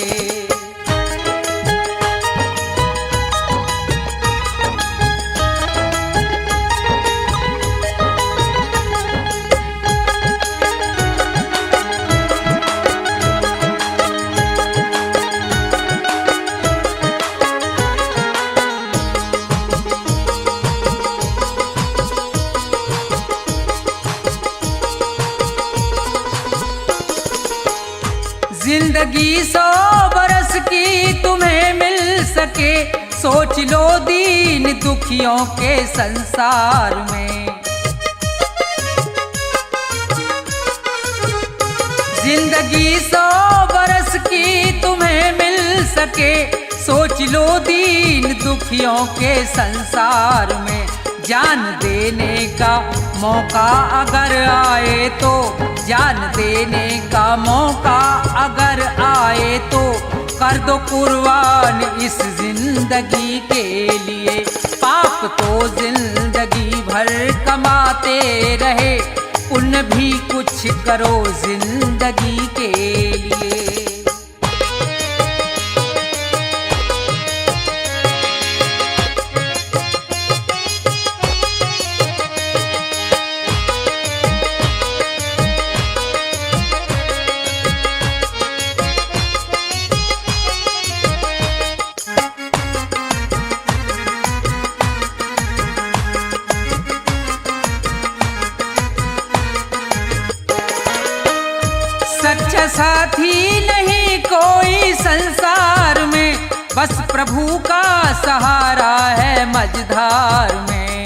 जिंदगी 100 बरस की तुम्हें मिल सके, सोच लो दीन दुखियों के संसार में। जिंदगी 100 बरस की तुम्हें मिल सके, सोच लो दीन दुखियों के संसार में। जान देने का मौका अगर आए तो, जान देने का मौका अगर आए तो, कर दो कुर्बान इस जिंदगी के लिए। पाप तो जिंदगी भर कमाते रहे, पुण्य भी कुछ करो जिंदगी के लिए। सच्चा साथी नहीं कोई संसार में, बस प्रभु का सहारा है मझधार में।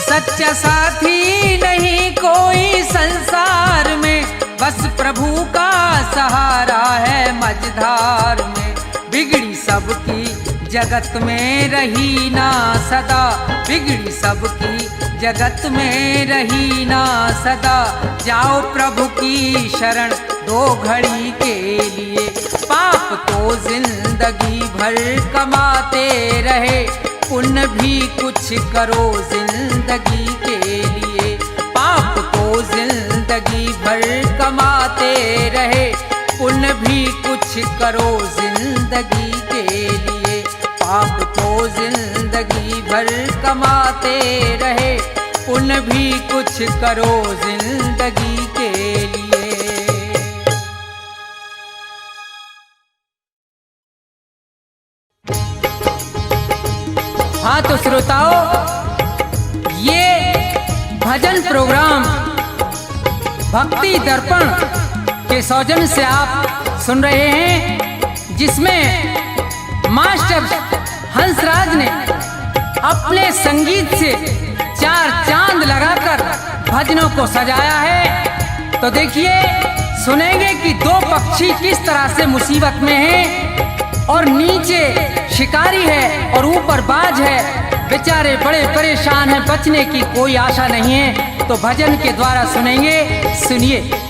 सच्चा साथी नहीं कोई संसार में, बस प्रभु का सहारा है मझधार में। बिगड़ी सबकी जगत में रही ना सदा, बिगड़ी सबकी जगत में रही ना सदा। जाओ प्रभु की शरण 2 घड़ी के लिए, पाप तो जिंदगी भर कमाते रहे, पुण्य भी कुछ करो जिंदगी के लिए। पाप तो जिंदगी भर कमाते रहे, पुण्य भी कुछ करो जिंदगी के लिए। पाप तो जिंदगी भर कमाते रहे, पुण्य भी कुछ करो जिंदगी के लिए। हाँ तो श्रोताओं, ये भजन प्रोग्राम भक्ति दर्पण के सौजन्य से आप सुन रहे हैं, जिसमें मास्टर हंसराज ने अपने संगीत से 4 चांद लगाकर भजनों को सजाया है। तो देखिए, सुनेंगे कि 2 पक्षी किस तरह से मुसीबत में हैं, और नीचे शिकारी है और ऊपर बाज है, बेचारे बड़े परेशान हैं, बचने की कोई आशा नहीं है। तो भजन के द्वारा सुनेंगे, सुनिए।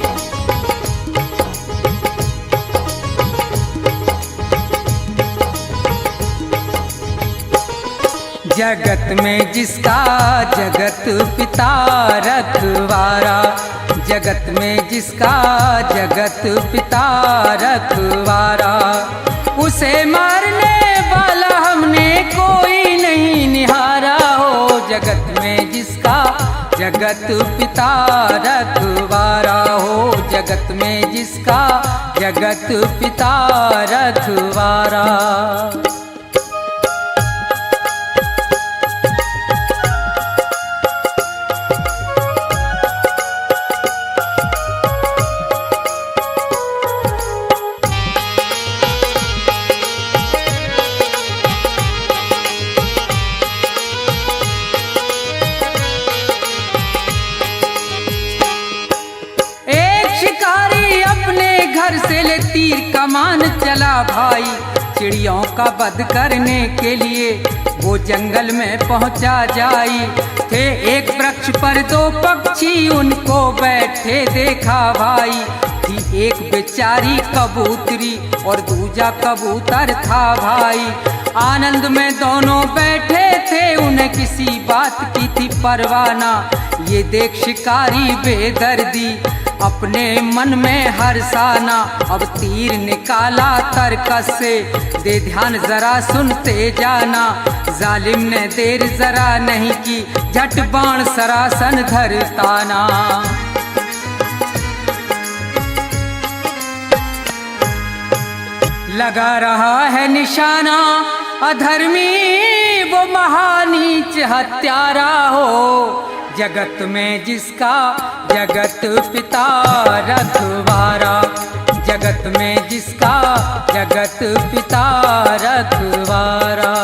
जगत में जिसका जगत पिता रखवारा, जगत में जिसका जगत पिता रखवारा, उसे मारने वाला हमने कोई नहीं निहारा हो। जगत में जिसका जगत पिता रखवारा हो, जगत में जिसका जगत पिता रखवारा। गया भाई। चिड़ियों का वध करने के लिए वो जंगल में पहुंचा जाई। थे एक वृक्ष पर दो पक्षी, उनको बैठे देखा भाई। थी एक बेचारी कबूतरी और दूजा कबूतर था भाई। आनंद में दोनों बैठे थे, उन्हें किसी बात की थी परवाना। ये देख शिकारी बेदर्दी अपने मन में हर्षाना। अब तीर निकाला तरकस से, दे ध्यान जरा सुनते जाना। जालिम ने देर जरा नहीं की, झट बाण सरासन धरताना। लगा रहा है निशाना, अधर्मी वो महानीच हत्यारा हो। जगत में जिसका जगत पिता रखवारा, जगत में जिसका जगत पिता रखवारा।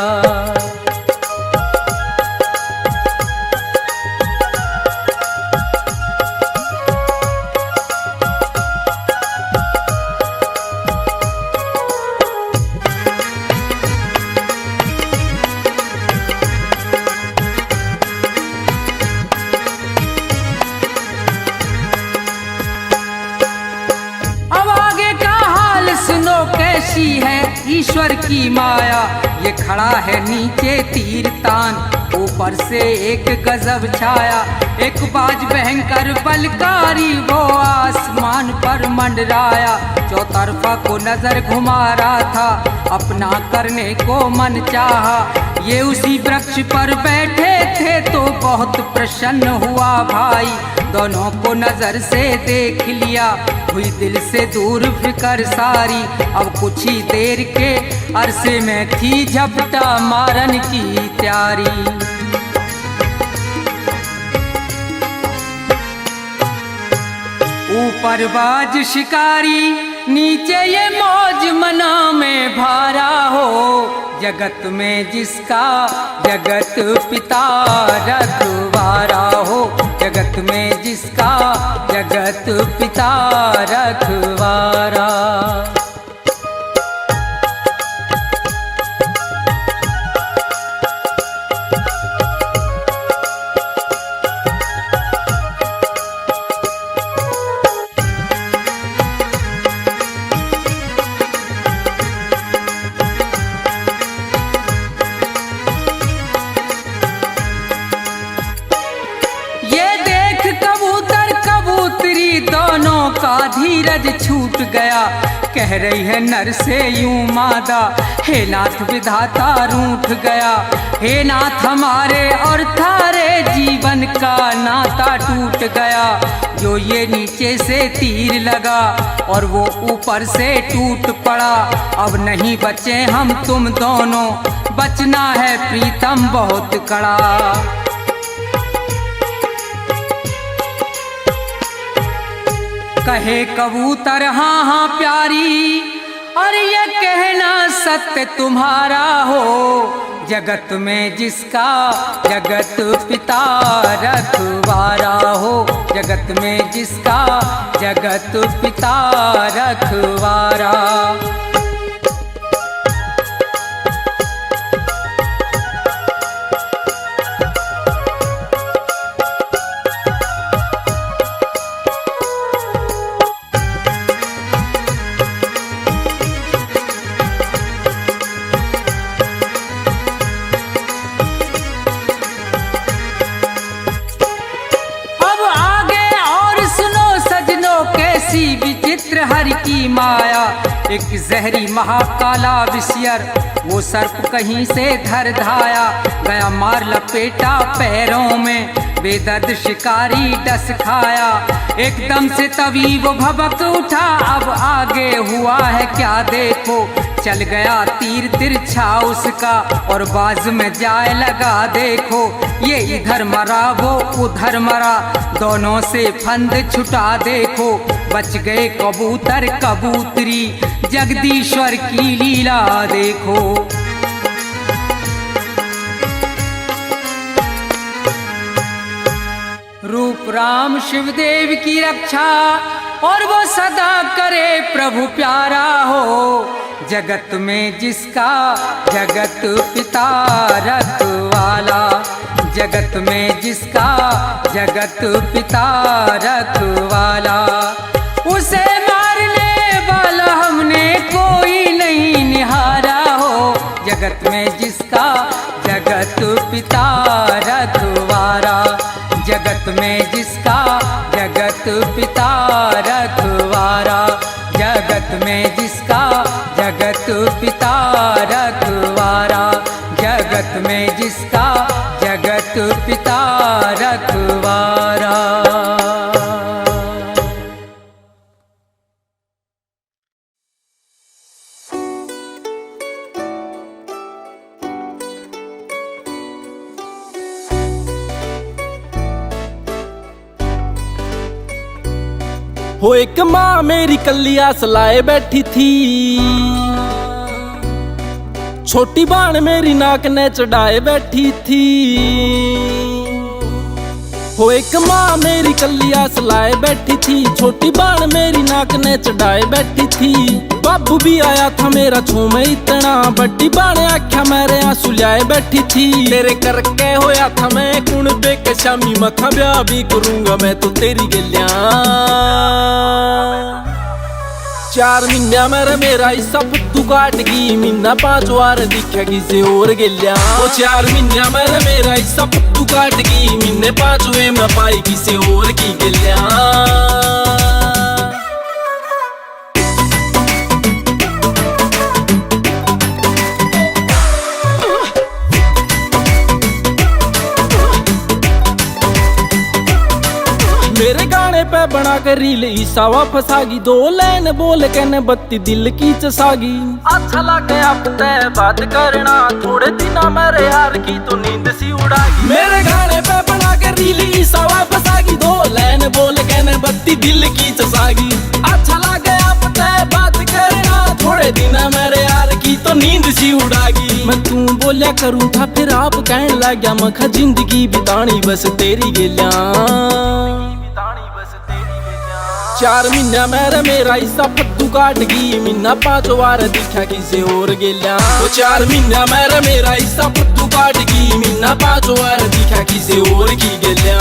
कैसी है ईश्वर की माया, ये खड़ा है नीचे तीर तान, ऊपर से एक गजब छाया। एक बाज भयंकर बलकारी वो आसमान पर मंडराया। चौतरफा को नजर घुमा रहा था, अपना करने को मन चाहा। ये उसी वृक्ष पर बैठे थे तो बहुत प्रसन्न हुआ भाई। दोनों को नजर से देख लिया, हुई दिल से दूर फिकर सारी। अब कुछ ही देर के अरसे में थी झपटा मारन की तैयारी। ऊपर बाज शिकारी, नीचे ये मौज मना में भारा हो। जगत में जिसका जगत पिता रखवारा हो, जगत में जिसका जगत पिता रखवारा। दोनों का धीरज छूट गया, कह रही है नर से यूं मादा, हे नाथ विधाता रूठ गया। हे नाथ हमारे और थारे जीवन का नाता टूट गया। जो ये नीचे से तीर लगा और वो ऊपर से टूट पड़ा। अब नहीं बचे हम तुम दोनों, बचना है प्रीतम बहुत कड़ा। कहे कबूतर हाँ हाँ प्यारी, और ये कहना सत्य तुम्हारा हो। जगत में जिसका जगत पिता रखवारा हो, जगत में जिसका जगत पिता रखवारा। विचित्र हरि की माया, एक जहरी महाकाला विषयर, वो सर्प कहीं से धर धाया। गया मार लपेटा पैरों में, बेदर्द शिकारी डस खाया। एकदम से तभी वो भबक उठा, अब आगे हुआ है क्या देखो। चल गया तीर तिरछा उसका, और बाज में जाए लगा देखो। ये इधर मरा वो उधर मरा, दोनों से फंद छुटा देखो। बच गए कबूतर कबूतरी, जगदीश्वर की लीला देखो। रूप राम शिवदेव की रक्षा, और वो सदा करे प्रभु प्यारा हो। जगत में जिसका जगत पिता रखवाला, जगत में जिसका जगत पिता रखवाला, उसे मारने वाला हमने कोई नहीं निहारा हो। जगत में जिसका जगत पिता रखवाला, जगत में जिसका जगत पिता रखवाला, जगत में जिसका जगत पिता रखवाला, जगत में जिसका जगत पिता रखवाला। हो एक माँ मेरी कलिया सलाए बैठी थी, छोटी बाण मेरी नाक ने चढ़ाए बैठी थी। हो एक माँ मेरी कलिया सलाए बैठी थी, छोटी बाण मेरी नाक ने चढ़ाए बैठी थी। बाबू भी आया था मेरा छूमे इतना, बड्डी बाण आख्या मेरे आंसू लाए बैठी थी। तेरे करके होया था मैं कुण पे के शामी, मखा ब्याह भी करूंगा मैं तो तेरी गलियां। 4 महीना मेरा हिस्सा फुद्दू काट गई, महीना 5 बार दिखा किसे और गलिया। वो 4 महीना मेरा हिस्सा फुद्दू काट गई, महीने 5 वे मैं पाई किसे और की गलिया। मेरे गाने पे बना कर रील ईसा वापस आगी, 2 लाइन बोल के ने बत्ती दिल की चसागी। अच्छा लगे आप तय बात करना, थोड़े दिन मेरे यार की तो नींद सी उड़ागी। मेरे गाने पे बना कर रील ईसा वापस आगी, 2 लाइन बोल के ने बत्ती दिल की चसागी। अच्छा लगे आप तय बात करना, थोड़े दिन मेरे यार की तो नींद सी उड़ागी। मैं तू बोलिया करूँ था फिर आप कहने लग गया, मखा जिंदगी बितानी बस तेरी गेलिया। 4 महीना मेरा हिस्सा फद्दू काट गई, महीना 5 बार दिखा किसे और गेलिया। 4 महीना मेरा हिस्सा फद्दू काट गई, महीना 5 बार दिखा किसे और की गेलिया।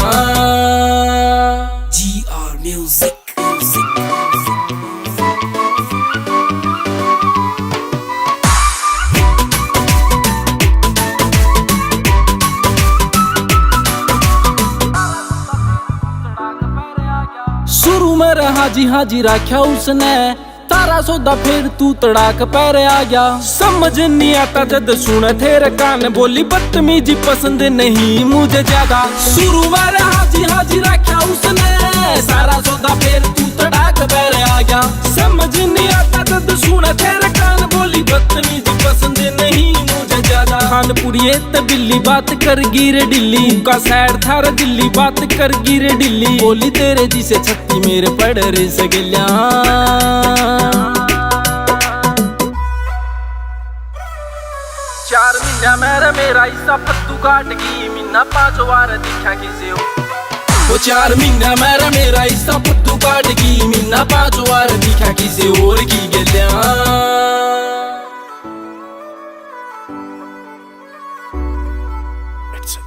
GR music. शुरू में हाजी हाजी राख्या उसने, तारा सौदा फिर तू तड़ाक पैर आ गया। समझ नहीं आता जद सुने तेरे कान, बोली बदतमीजी पसंद नहीं मुझे ज्यादा। शुरू में हाजी हाजी राख्या उसने, सारा सौदा फिर तू तड़ाक पैर आ गया। समझ नहीं आता जद सुने तेरे कान, बोली बदतमीजी पसंद नहीं मुझे ज्यादा। खानपुरी त बिल्ली बात कर गिरे डिल्ली, का सैड थार दिल्ली बात कर गिरे डिल्ली। बोली तेरे जी से छत्ती मेरे पड़ रे सगलिया। 4 महीना मेरा हिस्सा फद्दू काट गई, महीना 5 बार दिखा किसे वो। 4 महीना मेरा हिस्सा फद्दू काट गई, महीना 5 बार दिखा किसे और की गलिया। It's a